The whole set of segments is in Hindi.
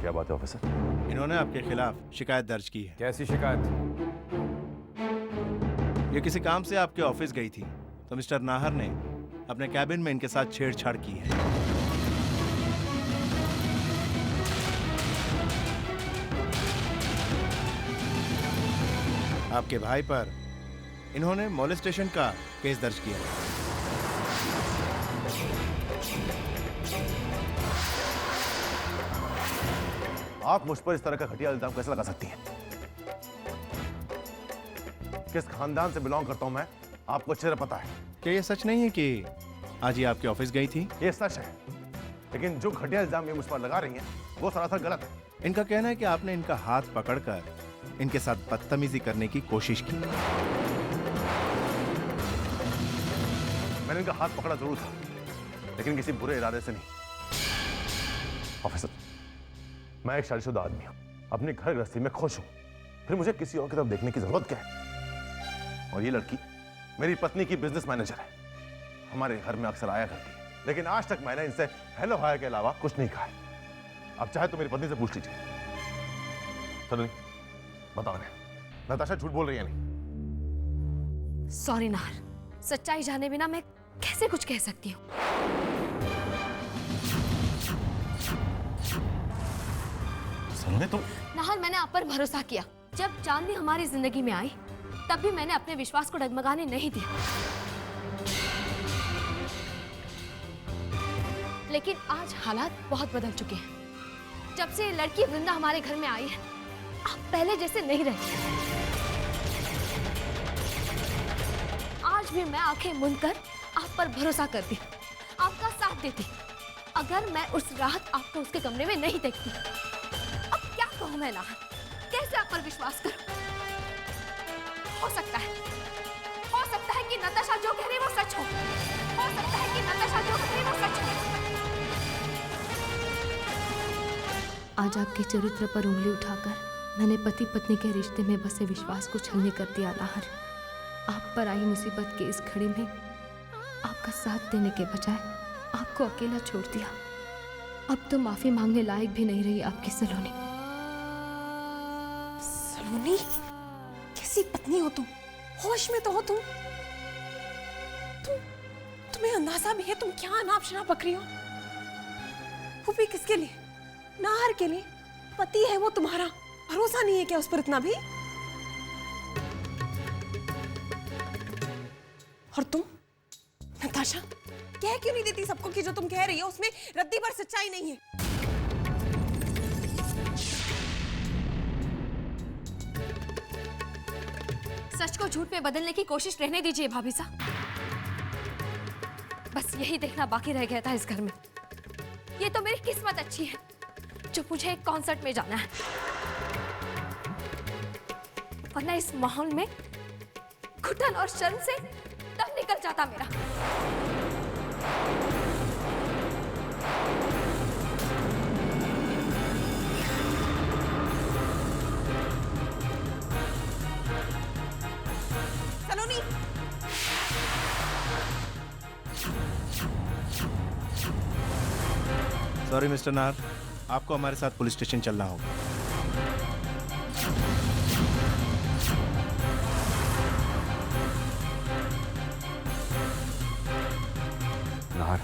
क्या बात है ऑफिसर? इन्होंने आपके खिलाफ शिकायत दर्ज की है। कैसी शिकायत? ये किसी काम से आपके ऑफिस गई थी तो मिस्टर नाहर ने अपने कैबिन में इनके साथ छेड़छाड़ की है। आपके भाई पर इन्होंने मोलेस्टेशन का केस दर्ज किया है। आप मुझ पर इस तरह का घटिया इल्जाम कैसे लगा सकती हैं? किस खानदान से बिलोंग करता हूं मैं, आपको अच्छे से पता है। क्या ये सच नहीं है कि आज ही आपके ऑफिस गई थी? ये सच है, लेकिन जो घटिया इल्जाम ये मुझ पर लगा रही हैं वो सरासर गलत है। इनका कहना है कि आपने इनका हाथ पकड़कर इनके साथ बदतमीजी करने की कोशिश की। मैंने इनका हाथ पकड़ा जरूर था, लेकिन किसी बुरे इरादे से नहीं। ऑफिसर, मैं एक शादीशुदा आदमी हूं, अपनी घर गृहस्थी में खुश हूं, फिर मुझे किसी और की तरफ देखने की जरूरत क्या है? और ये लड़की मेरी पत्नी की बिजनेस मैनेजर है, हमारे घर में अक्सर आया करती है, लेकिन आज तक मैंने इनसे हेलो हाय के अलावा कुछ नहीं कहा है। अब चाहे तो मेरी पत्नी से पूछ लीजिए। चलो बताओ नताशा झूठ बोल रही है नहीं? सॉरी नाहर, सच्चाई जाने बिना मैं कैसे कुछ कह सकती हूँ। सुनने तो नाहर, मैंने आप पर भरोसा किया। जब चांदनी हमारी जिंदगी में आई तब भी मैंने अपने विश्वास को डगमगाने नहीं दिया, लेकिन आज हालात बहुत बदल चुके हैं। जब से ये लड़की वृंदा हमारे घर में आई है, आप पहले जैसे नहीं रहे। आज भी मैं आंखें मूंद कर आप पर भरोसा करती, आपका साथ देती। अगर मैं उस रात आपको उसके कमरे में नहीं देखती, अब क्या कहूं मैं नाहर, कैसे आप पर विश्वास करूं? हो सकता है कि नताशा जो कह रही वो सच हो सकता है कि नताशा जो कह रही वो सच हो। आज आपके चरित्र पर उंगली उठाकर मैंने पति पत्नी के रिश्ते में बसे विश्वास को छलनी कर दिया नाहर। आप पर आई मुसीबत के इस घड़ी में आपका साथ देने के बजाय आपको अकेला छोड़ दिया। अब तो माफी मांगने लायक भी नहीं रही आपकी सलोनी। सलोनी, कैसी पत्नी हो तुम? होश में तो हो तुम? तुम्हें अंदाजा भी है तुम क्या अनाप शनाप बक रही हो? वो भी किसके लिए? नाहर के लिए। पति है वो तुम्हारा, भरोसा नहीं है क्या उस पर इतना भी? और तुम नताशा कह क्यों नहीं देती सबको कि जो तुम कह रही हो उसमें रद्दी भर सच्चाई नहीं है? सच को झूठ में बदलने की कोशिश रहने दीजिए भाभी साहब। बस यही देखना बाकी रह गया था इस घर में। ये तो मेरी किस्मत अच्छी है जो मुझे एक कॉन्सर्ट में जाना है, वरना इस माहौल में घुटन और शर्म से दम निकल जाता मेरा। सलोनी, सॉरी मिस्टर नाहर, आपको हमारे साथ पुलिस स्टेशन चलना होगा। नाहर,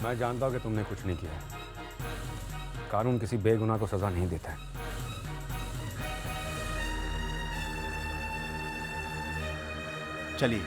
मैं जानता हूं कि तुमने कुछ नहीं किया। कानून किसी बेगुनाह को सजा नहीं देता है। चलिए।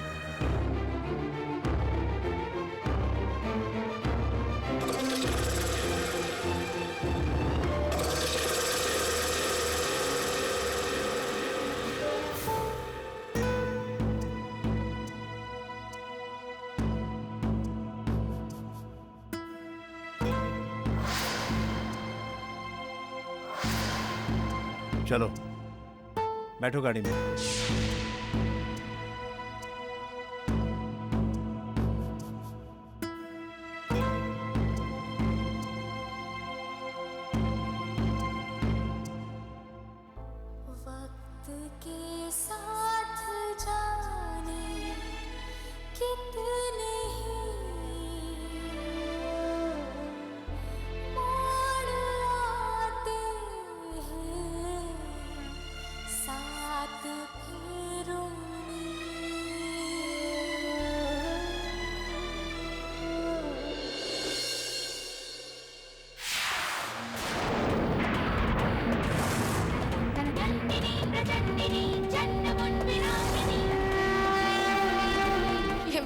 चलो बैठो गाड़ी में। वक्त के साथ जाने कितने ही मोड़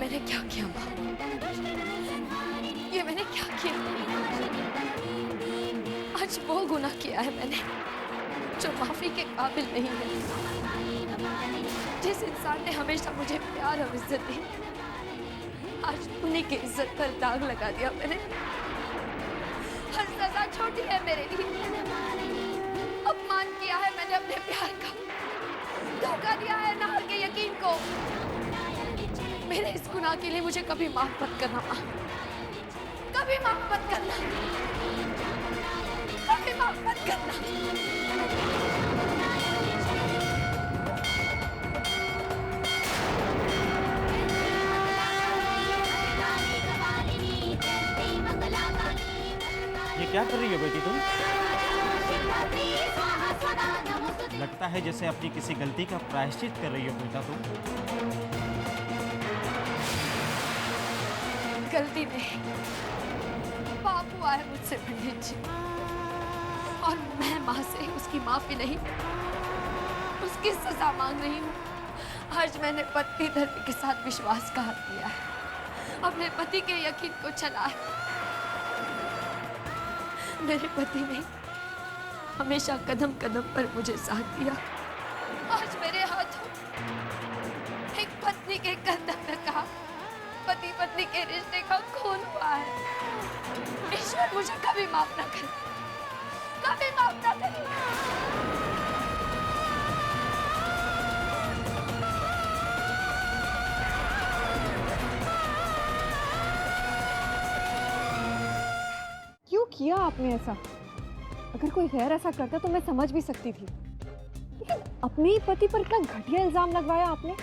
मैंने क्या किया माँ? ये मैंने क्या किया? आज वो गुनाह किया है मैंने जो माफी के काबिल नहीं है। जिस इंसान ने हमेशा मुझे प्यार और इज्जत दी, आज उन्हीं की इज्जत पर दाग लगा दिया मैंने। हर सजा छोटी है मेरे लिए। अपमान किया है मैंने अपने प्यार का, धोखा दिया है नाहर के यकीन को। मेरे इस गुनाह के लिए मुझे कभी माफ मत करना माँ, कभी माफ मत करना, कभी माफ मत करना। ये क्या कर रही हो बेटी तुम? लगता है जैसे अपनी किसी गलती का प्रायश्चित कर रही हो बेटा तुम। गलती नहीं, पाप हुआ है मुझसे पंडित जी, और मैं माँ से उसकी माफी नहीं, उसकी सजा मांग रही हूँ। आज मैंने पति धर्म के साथ विश्वासघात किया है, अपने पति के यकीन को छला है। मेरे पति ने हमेशा कदम कदम पर मुझे साथ दिया। आज मेरे हाथों एक पत्नी के कर्तव्य का, पति पत्नी के रिश्ते का खून हुआ है। ईश्वर मुझे कभी माफ ना करे, कभी माफ ना करे। क्यों किया आपने ऐसा? अगर कोई गैर ऐसा करता तो मैं समझ भी सकती थी, लेकिन अपने ही पति पर इतना घटिया इल्जाम लगवाया आपने।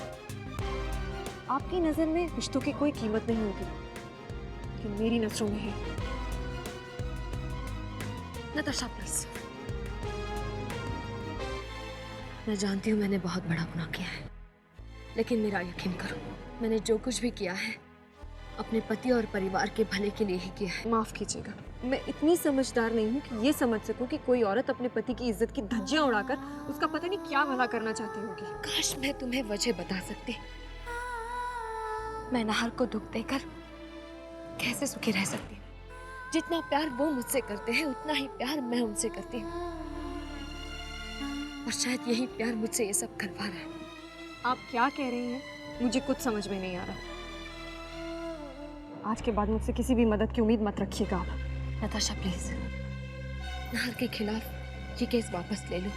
आपकी नजर में रिश्तों की कोई कीमत नहीं होगी, लेकिन मेरी नजरों में है। नताशा प्लीज, मैं जानती हूँ मैंने बहुत बड़ा गुनाह किया है, लेकिन मेरा यकीन करो, मैंने जो कुछ भी किया है अपने पति और परिवार के भले के लिए ही किया है। माफ कीजिएगा, मैं इतनी समझदार नहीं हूँ कि ये समझ सकूं कि कोई औरत अपने पति की इज्जत की धज्जियां उड़ाकर उसका पता नहीं क्या भला करना चाहती होगी। काश मैं तुम्हें वजह बता सकती। मैं नाहर को दुख देकर कैसे सुखी रह सकती हूँ। जितना प्यार वो मुझसे करते हैं उतना ही प्यार मैं उनसे करती हूँ, और शायद यही प्यार मुझसे ये सब करवा रहा है। आप क्या कह रही हैं? मुझे कुछ समझ में नहीं आ रहा। आज के बाद मुझसे किसी भी मदद की उम्मीद मत रखिएगा आप। नताशा प्लीज, नाहर के खिलाफ ये केस वापस ले लो।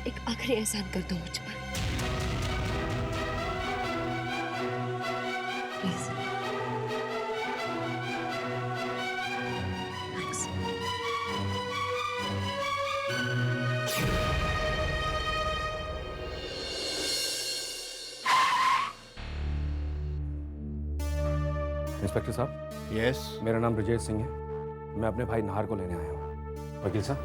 एक आखिरी एहसान कर दो मुझ पर प्लीज। थैंक्स। इंस्पेक्टर साहब, यस। मेरा नाम ब्रजेश सिंह है। मैं अपने भाई नाहर को लेने आया हूँ। वकील साहब,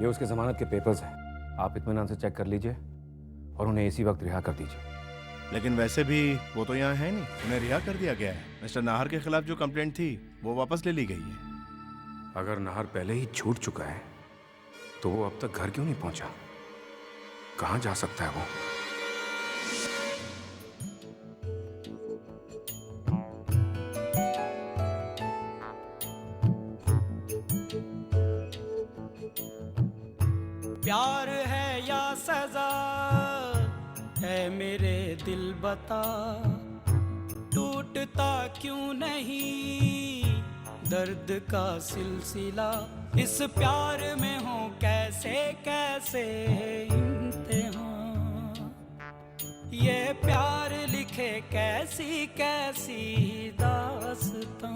ये उसके जमानत के पेपर्स हैं। आप इत्मीनान से चेक कर लीजिए और उन्हें इसी वक्त रिहा कर दीजिए। लेकिन वैसे भी वो तो यहाँ है नहीं, उन्हें रिहा कर दिया गया है। मिस्टर नाहर के खिलाफ जो कंप्लेंट थी वो वापस ले ली गई है। अगर नाहर पहले ही छूट चुका है तो वो अब तक घर क्यों नहीं पहुंचा? कहाँ जा सकता है वो? प्यार है या सजा है मेरे दिल बता, टूटता क्यों नहीं दर्द का सिलसिला। इस प्यार में हो कैसे कैसे इम्तिहान, ये प्यार लिखे कैसी कैसी दास्तां।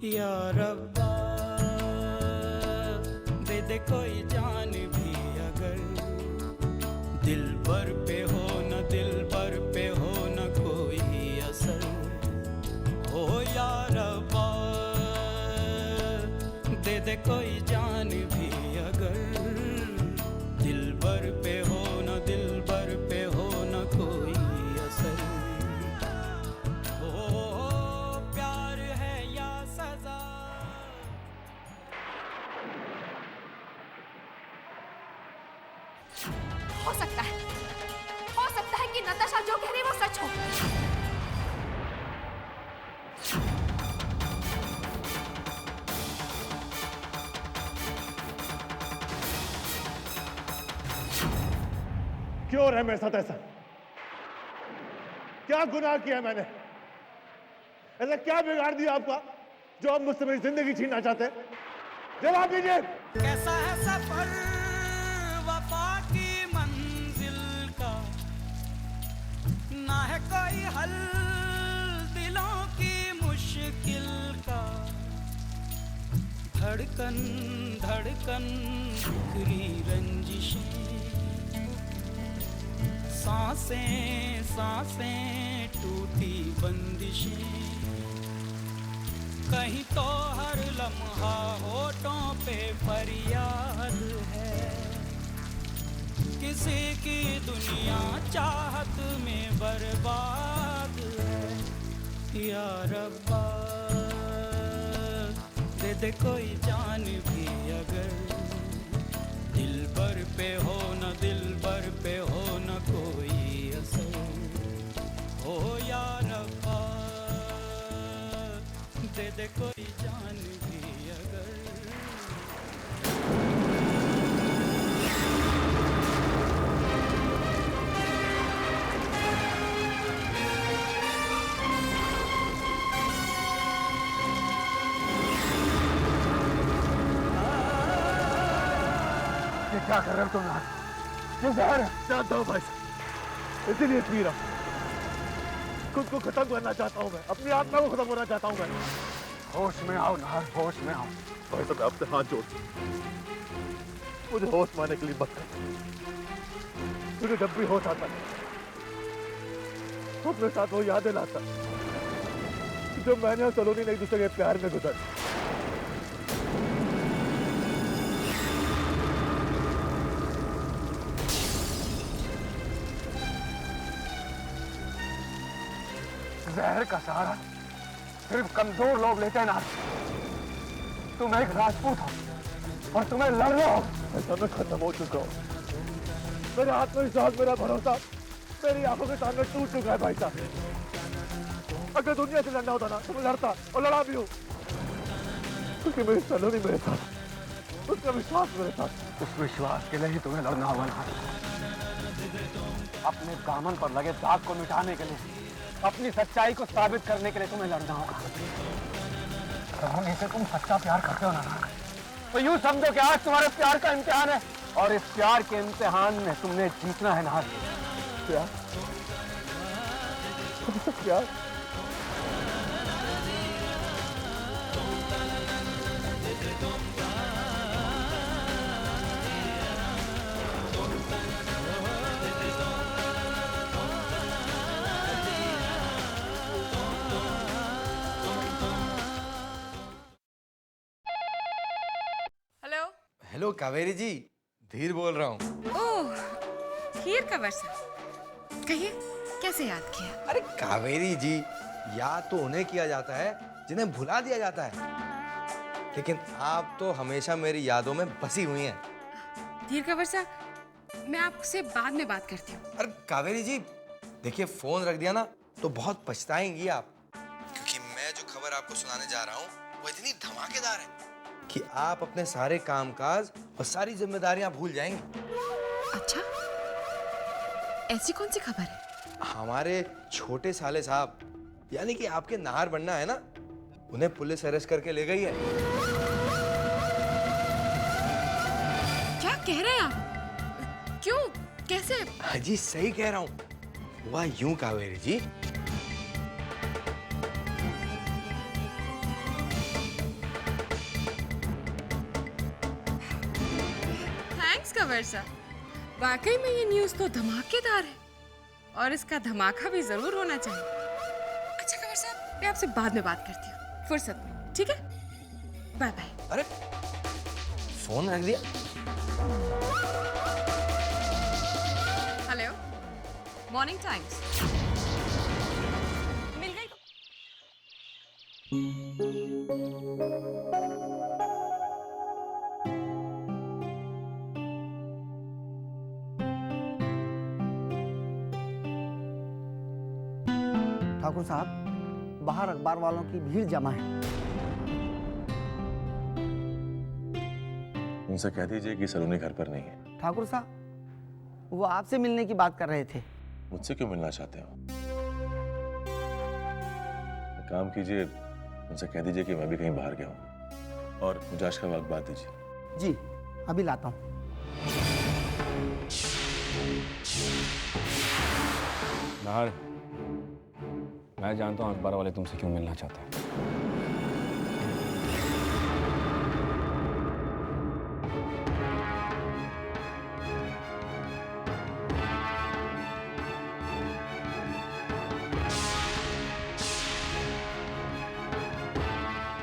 या रब्बा दे दे कोई जान भी अगर, दिल भर पे हो न दिल भर पे हो न कोई असर। हो या रब्बा दे दे कोई जान भी अगर, दिल भर पे हो न दिल भर पे हो न कोई असर। हो प्यार है या सजा। हो सकता है, हो नताशा जो कह रही है वो सच हो। क्यों हो रहा है मेरे साथ ऐसा? क्या गुनाह किया मैंने? ऐसा क्या बिगाड़ दिया आपका जो आप मुझसे मेरी जिंदगी छीनना चाहते हैं? जवाब दीजिए। कैसा है सफर वफा की मंजिल का, ना है कोई हल दिलों की मुश्किल का। धड़कन धड़कन बिखरी रंजिशें, सांसें सांसें टूटी बंदिशें। कहीं तो हर लम्हा होठों पे फरियाद है, किसी की दुनिया चाहत में बर्बाद है। या रब्बा दे दे कोई जान भी अगर, दिल भर पे हो न दिल भर पे हो न कोई असर। हो या रब्बा दे दे कोई जान भी अगर। ये क्या कर रहे हो तुम यहाँ? ये जहर है। जानता हूँ भाई साहब, इसीलिए पी रहा हूँ। खुद को खत्म करना चाहता हूँ मैं, अपनी आत्मा को खत्म करना चाहता हूँ मैं। होश में आओ नाहर, होश में आओ। भाई साहब, मैं आपसे हाथ जोड़ता हूँ, मुझे होश में आने के लिए मत कर। मुझे जब भी होश आता है तो अपने साथ वो यादें लाता जो मैंने और सलोनी ने एक दूसरे के प्यार में गुजर। जहर का सहारा सिर्फ कमजोर लोग लेते हैं ना। तुम एक राजपूत हो और तुम्हें लड़ना हो। ऐसा मैं खत्म हो चुका हूँ। मेरा आत्मविश्वास, मेरा भरोसा मेरी आंखों के सामने टूट चुका है भाई साहब। अगर दुनिया से लड़ना होता ना तो मैं लड़ता और लड़ा भी हूँ, क्योंकि मेरी सलोनी मेरे साथ, उसका विश्वास मेरे साथ। उस विश्वास के लिए ही तुम्हें लड़ना होगा ना। अपने दामन पर लगे दाग को मिटाने के लिए, अपनी सच्चाई को साबित करने के लिए तुम्हें लड़ना होगा। सलोनी से तुम सच्चा प्यार करते हो ना, तो यूं समझो कि आज तुम्हारे प्यार का इम्तिहान है और इस प्यार के इम्तिहान में तुमने जीतना है ना। प्यार? प्यार? हेलो कावेरी जी, धीर बोल रहा हूँ। ओह, हीर का वर्षा। कहिए, कैसे याद किया? अरे कावेरी जी, याद तो उन्हें किया जाता है जिन्हें भुला दिया जाता है, लेकिन आप तो हमेशा मेरी यादों में बसी हुई हैं। धीर का वर्षा, मैं आपसे बाद में बात करती हूँ। अरे कावेरी जी, देखिए फोन रख दिया ना तो बहुत पछताएंगी आप, क्योंकि मैं जो खबर आपको सुनाने जा रहा हूँ वो इतनी धमाकेदार है कि आप अपने सारे कामकाज और सारी जिम्मेदारियां भूल जाएंगे। अच्छा, ऐसी कौन सी खबर है? हमारे छोटे साले साहब, यानी कि आपके नाहर बनना है ना, उन्हें पुलिस अरेस्ट करके ले गई है। क्या कह रहे हैं आप? क्यों? कैसे? हाँ जी, सही कह रहा हूँ। हुआ यूं कावेरी जी, थैंक्स का वर्षा। वाकई में ये न्यूज़ तो धमाकेदार है और इसका धमाका भी जरूर होना चाहिए। अच्छा कवर साहब, मैं आपसे बाद में बात करती हूँ, फुर्सत में, ठीक है? Bye bye. अरे फोन रख दिया। Hello, morning times. मिल गई तो? ठाकुर साहब, बाहर अखबार वालों की भीड़ जमा है। उनसे कह दीजिए कि सलोनी घर पर नहीं है। ठाकुर साहब, वो आपसे मिलने की बात कर रहे थे। मुझसे क्यों मिलना चाहते हो? एक काम कीजिए, उनसे कह दीजिए कि मैं भी कहीं बाहर गया हूँ और मुझे आज का वक्त बात दीजिए। जी, अभी लाता हूँ। नाहर, मैं जानता हूँ अखबार वाले तुमसे क्यों मिलना चाहते हैं।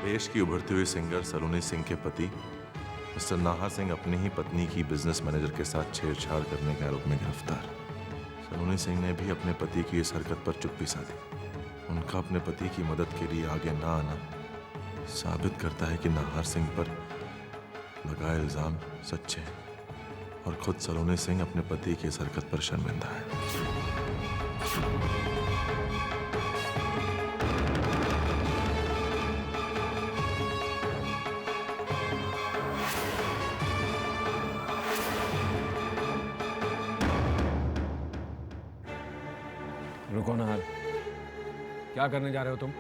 देश की उभरती हुई सिंगर सलोनी सिंह के पति मिस्टर नाहर सिंह अपनी ही पत्नी की बिजनेस मैनेजर के साथ छेड़छाड़ करने के आरोप में गिरफ्तार। सलोनी सिंह ने भी अपने पति की इस हरकत पर चुप्पी साधी। उनका अपने पति की मदद के लिए आगे ना आना साबित करता है कि नाहर सिंह पर लगा इल्जाम सच्चे हैं और खुद सलोनी सिंह अपने पति की इस हरकत पर शर्मिंदा है। रुको नाहर, क्या करने जा रहे हो तुम?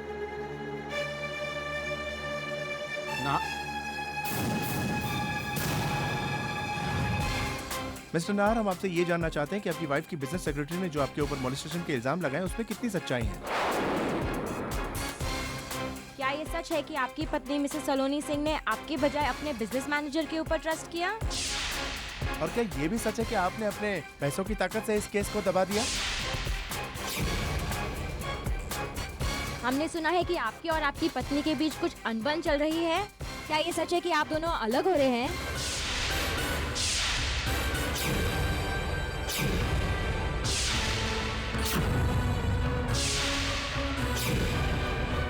ना मिस्टर नाहर, हम आपसे ये जानना चाहते हैं कि आपकी वाइफ की बिजनेस सेक्रेटरी ने जो आपके ऊपर मॉलेस्टेशन के इल्जाम लगाए उसमें कितनी सच्चाई है? क्या ये सच है कि आपकी पत्नी मिसेस सलोनी सिंह ने आपके बजाय अपने बिजनेस मैनेजर के ऊपर ट्रस्ट किया? और क्या ये भी सच है कि आपने अपने पैसों की ताकत से इस केस को दबा दिया? हमने सुना है कि आपके और आपकी पत्नी के बीच कुछ अनबन चल रही है। क्या ये सच है कि आप दोनों अलग हो रहे हैं?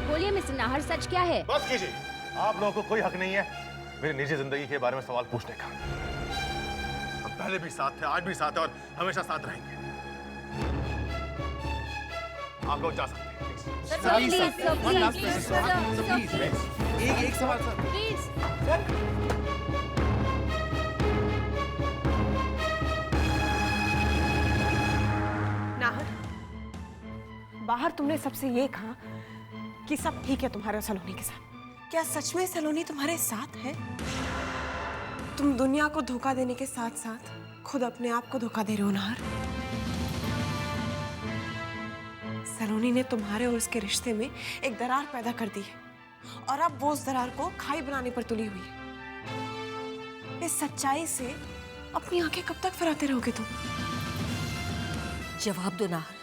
बोलिए मिस्टर नाहर, सच क्या है? बस कीजिए, आप लोगों को कोई हक नहीं है मेरी निजी जिंदगी के बारे में सवाल पूछने का। हम पहले भी साथ थे, आज भी साथ हैं और हमेशा साथ रहेंगे। आप लोग जा सकते हैं। एक सवाल सर। नाहर, बाहर तुमने सबसे ये कहा कि सब ठीक है तुम्हारे सलोनी के साथ। क्या सच में सलोनी तुम्हारे साथ है? तुम दुनिया को धोखा देने के साथ साथ खुद अपने आप को धोखा दे रहे हो नाहर। सलोनी ने तुम्हारे और उसके रिश्ते में एक दरार पैदा कर दी है और अब वो उस दरार को खाई बनाने पर तुली हुई है। इस सच्चाई से अपनी आंखें कब तक फिराते रहोगे तुम? जवाब दो नाहर।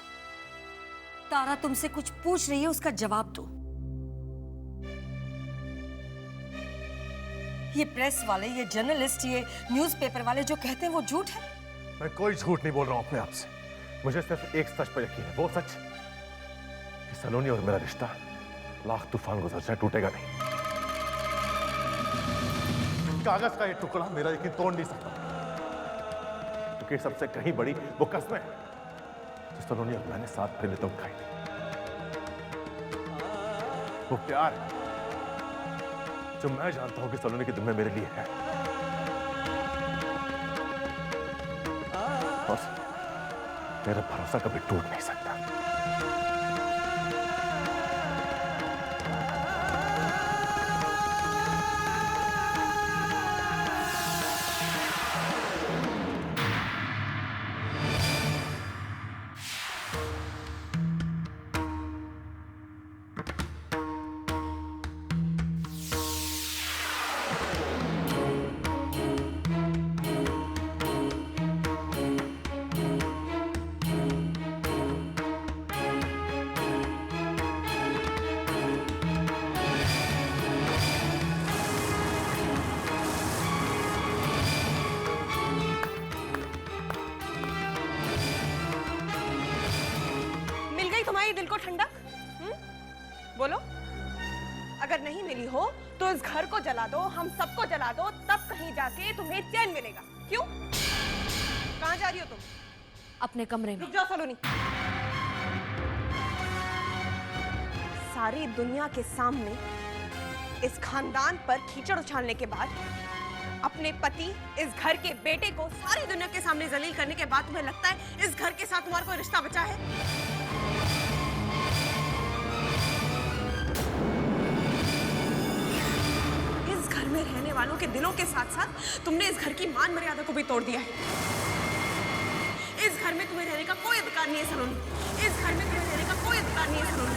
तारा तुमसे कुछ पूछ रही है, उसका जवाब दो। ये प्रेस वाले, ये जर्नलिस्ट, ये न्यूज़पेपर वाले जो कहते हैं वो झूठ है। मैं कोई झूठ नहीं बोल रहा हूं अपने आप से। मुझे सिर्फ एक सच पर यकीन है, वो सच कि सलोनी और मेरा रिश्ता लाख तूफान गुजर जाए टूटेगा नहीं। कागज का ये टुकड़ा मेरा यकीन तोड़ नहीं सकता, क्योंकि सबसे कहीं बड़ी वो कसमें हैं जो सलोनी और मैंने साथ पहले तुम खाई थी। वो प्यार जो मैं जानता हूं कि सलोनी की दुनिया मेरे लिए है, और मेरा भरोसा कभी टूट नहीं सकता। दिल को ठंडक? बोलो, अगर नहीं मिली हो तो इस घर को जला दो, हम सबको जला दो, तब कहीं जाके तुम्हें चैन मिलेगा। क्यों? कहाँ जा रही हो तुम? अपने कमरे में। रुक जाओ सलोनी। सारी दुनिया के सामने इस खानदान पर कीचड़ उछालने के बाद, अपने पति, इस घर के बेटे को सारी दुनिया के सामने जलील करने के बाद तुम्हें लगता है इस घर के साथ तुम्हारा कोई रिश्ता बचा है? इस घर में रहने वालों के दिलों के साथ साथ तुमने इस घर की मान मर्यादा को भी तोड़ दिया है। इस घर में तुम्हें रहने का कोई अधिकार नहीं है सलोनी। इस घर में तुम्हें रहने का कोई अधिकार नहीं है सलोनी।